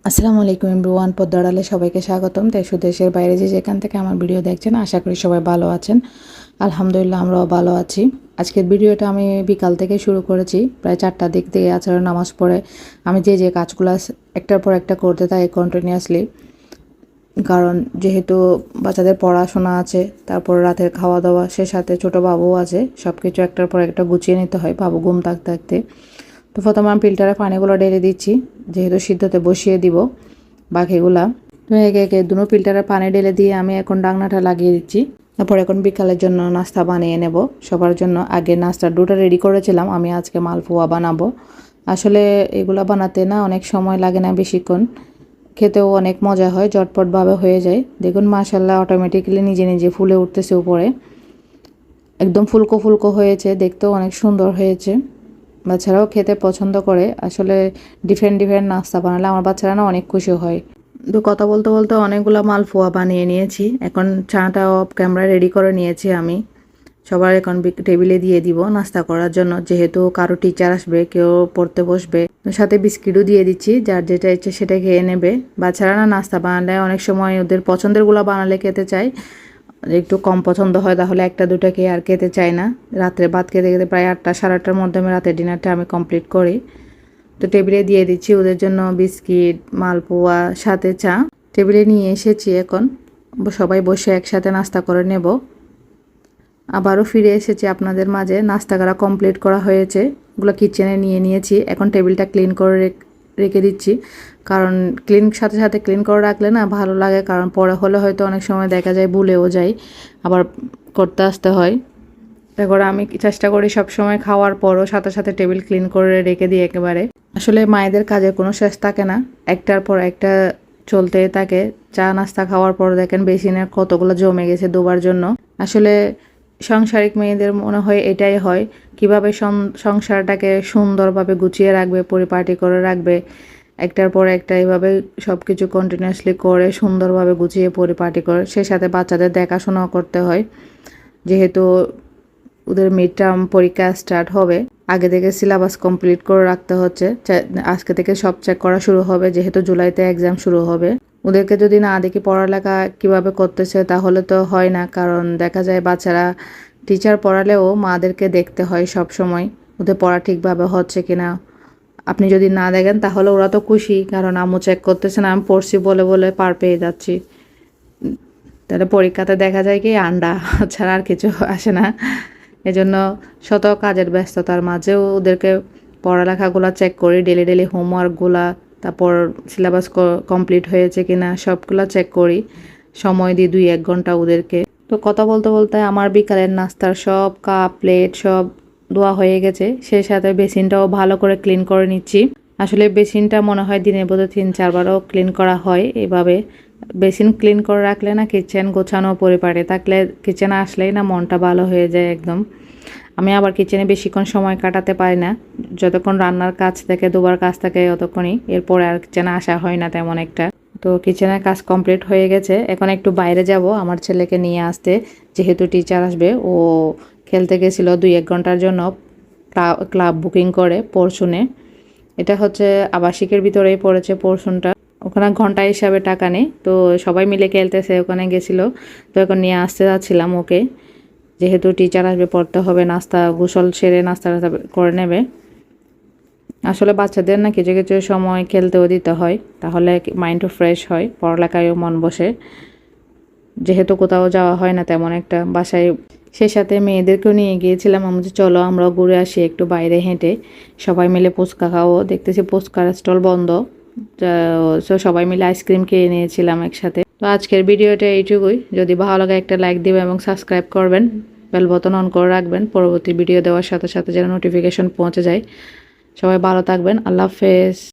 আসসালামু আলাইকুম এভরিওয়ান, পদ্মার আড়ালে সবাইকে স্বাগতম। দেশ ও দেশের বাইরে যে যেখান থেকে আমার ভিডিও দেখছেন, আশা করি সবাই ভালো আছেন। আলহামদুলিল্লাহ, আমরাও ভালো আছি। আজকের ভিডিওটা আমি বিকাল থেকে শুরু করেছি, প্রায় 4টার দিক থেকে আছরের নামাজ পড়ে আমি যে কাজগুলো একটার পর একটা করতে থাকি কন্টিনিউয়াসলি। কারণ যেহেতু বাচ্চাদের পড়াশোনা আছে, তারপর রাতের খাওয়া দাওয়া, সে সাথে ছোটো বাবুও আছে, সব কিছু একটার পর একটা গুছিয়ে নিতে হয় বাবু ঘুম থাকতে থাকতে। তো প্রথমে আমি ফিল্টারে পানিগুলো ঢেলে দিচ্ছি, যেহেতু সিদ্ধতে বসিয়ে দিব বাকিগুলা। তো একে একে দুটো ফিল্টারে পানি ঢেলে দিয়ে আমি এখন ডাকনাটা লাগিয়ে দিচ্ছি। তারপর এখন বিকালের জন্য নাস্তা বানিয়ে নেব সবার জন্য। আগে নাস্তার ডোটা রেডি করেছিলাম, আমি আজকে মালপোয়া বানাবো। আসলে এগুলো বানাতে না অনেক সময় লাগে না, বেশিক্ষণ, খেতেও অনেক মজা হয়, ঝটপটভাবে হয়ে যায়। দেখুন মাশাল্লাহ, অটোমেটিক্যালি নিজে নিজে ফুলে উঠতেছে উপরে, একদম ফুলকো ফুলকো হয়েছে, দেখতেও অনেক সুন্দর হয়েছে। বাচ্চারাও খেতে পছন্দ করে। আসলে ডিফারেন্ট ডিফারেন্ট নাস্তা বানালে আমার বাচ্চারা না অনেক খুশি হয়। তো কথা বলতে বলতে অনেকগুলো মালপোয়া বানিয়ে নিয়েছি। এখন চাটা অফ ক্যামেরা রেডি করে নিয়েছি আমি। সবার এখন টেবিলে দিয়ে দিব নাস্তা করার জন্য, যেহেতু কারো টিচার আসবে, কেউ পড়তে বসবে। সাথে বিস্কিটও দিয়ে দিচ্ছি, যার যেটা ইচ্ছে সেটা খেয়ে নেবে। বাচ্চারা না নাস্তা বানালে অনেক সময় ওদের পছন্দেরগুলো বানালে খেতে চায়, একটু কম পছন্দ হয় তাহলে একটা দুটা খেয়ে আর খেতে চায় না। রাত্রে ভাত খেতে খেতে প্রায় 8টা 8:30টার মধ্যে আমি রাতের ডিনারটা আমি কমপ্লিট করি। তো টেবিলে দিয়ে দিচ্ছি ওদের জন্য বিস্কিট, মালপোয়া, সাথে চা। টেবিলে নিয়ে এসেছি, এখন সবাই বসে একসাথে নাস্তা করে নেব। আবারও ফিরে এসেছি আপনাদের মাঝে। নাস্তা করা কমপ্লিট করা হয়েছে, ওগুলো কিচেনে নিয়ে নিয়েছি। এখন টেবিলটা ক্লিন করে রেখে দিচ্ছি, কারণ সাথে সাথে ক্লিন করে রাখলে না ভালো লাগে। কারণ পরে হলে হয়তো অনেক সময় দেখা যায় ভুলেও যাই, আবার করতে আসতে হয়। তারপরে আমি চেষ্টা করি সবসময় খাওয়ার পরও সাথে সাথে টেবিল ক্লিন করে রেখে দিই একেবারে। আসলে মায়েদের কাজের কোনো শেষ থাকে না, একটার পর একটা চলতে থাকে। চা নাস্তা খাওয়ার পর দেখেন বেসিনে কতগুলো জমে গেছে ধোবার জন্য। আসলে সাংসারিক মেয়েদের মনে হয় এটাই হয়, কিভাবে সংসারটাকে সুন্দরভাবে গুছিয়ে রাখবে, পরিপাটি করে রাখবে। একটার পর একটা এভাবে সব কিছু কন্টিনিউয়াসলি করে সুন্দরভাবে গুছিয়ে পরিপাটি করে। সে সাথে বাচ্চাদের দেখাশোনাও করতে হয়, যেহেতু ওদের মিড টার্ম পরীক্ষা স্টার্ট হবে। আগে থেকে সিলেবাস কমপ্লিট করে রাখতে হচ্ছে। আজকে থেকে সব চেক করা শুরু হবে, যেহেতু জুলাইতে এক্সাম শুরু হবে। ওদেরকে যদি না দেখি পড়ালেখা কিভাবে করতেছে তাহলে তো হয় না। কারণ দেখা যায় বাচ্চারা টিচার পড়ালেও মাদেরকে দেখতে হয় সব সময়, ওদের পড়া ঠিকভাবে হচ্ছে কিনা। আপনি যদি না দেখেন তাহলে ওরা তো খুশি, কারণ আম্মু চেক করতেছে না, আমি পড়ছি বলে বলে পার পেয়ে যাচ্ছি। তাহলে পরীক্ষাতে দেখা যায় কি আন্ডা ছাড়া আর কিছু আসে না। এজন্য শত কাজের ব্যস্ততার মাঝেও ওদেরকে পড়ালেখাগুলো চেক করি, ডেলি ডেলি হোমওয়ার্কগুলা, তারপর সিলেবাস কমপ্লিট হয়েছে কিনা সবগুলো চেক করি। সময় দিই 2-1 ঘন্টা ওদেরকে। তো কথা বলতে বলতে আমার বিকালের নাস্তার সব কাপ প্লেট সব ধোয়া হয়ে গেছে, সেই সাথে বেসিনটাও ভালো করে ক্লিন করে নিচ্ছি। আসলে বেসিনটা মনে হয় দিনের বোধহয় 3-4 বারও ক্লিন করা হয়। এভাবে বেসিন ক্লিন করে রাখলে না কিচেন গোছানো পরিপাটি থাকলে কিচেনে আসলেই না মনটা ভালো হয়ে যায় একদম। আমি আবার কিচেনে বেশিক্ষণ সময় কাটাতে পারি না, যতক্ষণ রান্নার কাজ থেকে দুবার কাজ থাকে ততক্ষণই, এরপরে আর কিচেনে আসা হয় না তেমন একটা। তো কিচেনের কাজ কমপ্লিট হয়ে গেছে, এখন একটু বাইরে যাব আমার ছেলেকে নিয়ে আসতে, যেহেতু টিচার আসবে। ও খেলতে গেছিলো 2-1 ঘন্টার জন্য ক্লাব বুকিং করে পরশুনে। এটা হচ্ছে আবাসিকের ভিতরেই পড়েছে পরশুনটা, ওখানে ঘন্টা হিসাবে টাকা নেই। তো সবাই মিলে খেলতেছে, ওখানে গেছিলো। তো এখন নিয়ে আসতে যাচ্ছিলাম ওকে, যেহেতু টিচার আসবে পড়তে হবে। নাস্তা গোসল সেরে নাস্তা করে নেবে। আসলে বাচ্চাদের না কিছু কিছু সময় খেলতেও দিতে হয়, তাহলে মাইন্ডও ফ্রেশ হয়, পড়ালেখায়ও মন বসে। যেহেতু কোথাও যাওয়া হয় না তেমন একটা বাসায়, সে সাথে মেয়েদেরকেও নিয়ে গিয়েছিলাম। আমি চলো আমরাও ঘুরে আসি একটু বাইরে হেঁটে। সবাই মিলে ফুচকা খাওয়া, দেখতেছি ফুচকার স্টল বন্ধ। তো সবাই মিলে আইসক্রিম খেয়ে নিয়েছিলাম একসাথে। তো আজকের ভিডিওটা এইটুকুই। যদি ভালো লাগে একটা লাইক দিবেন এবং সাবস্ক্রাইব করবেন, বেল বাটন অন করে রাখবেন, পরবর্তী ভিডিও দেওয়ার সাথে সাথে যেন নোটিফিকেশন পৌঁছে যায়। সবাই ভালো থাকবেন, আল্লাহ হাফেজ।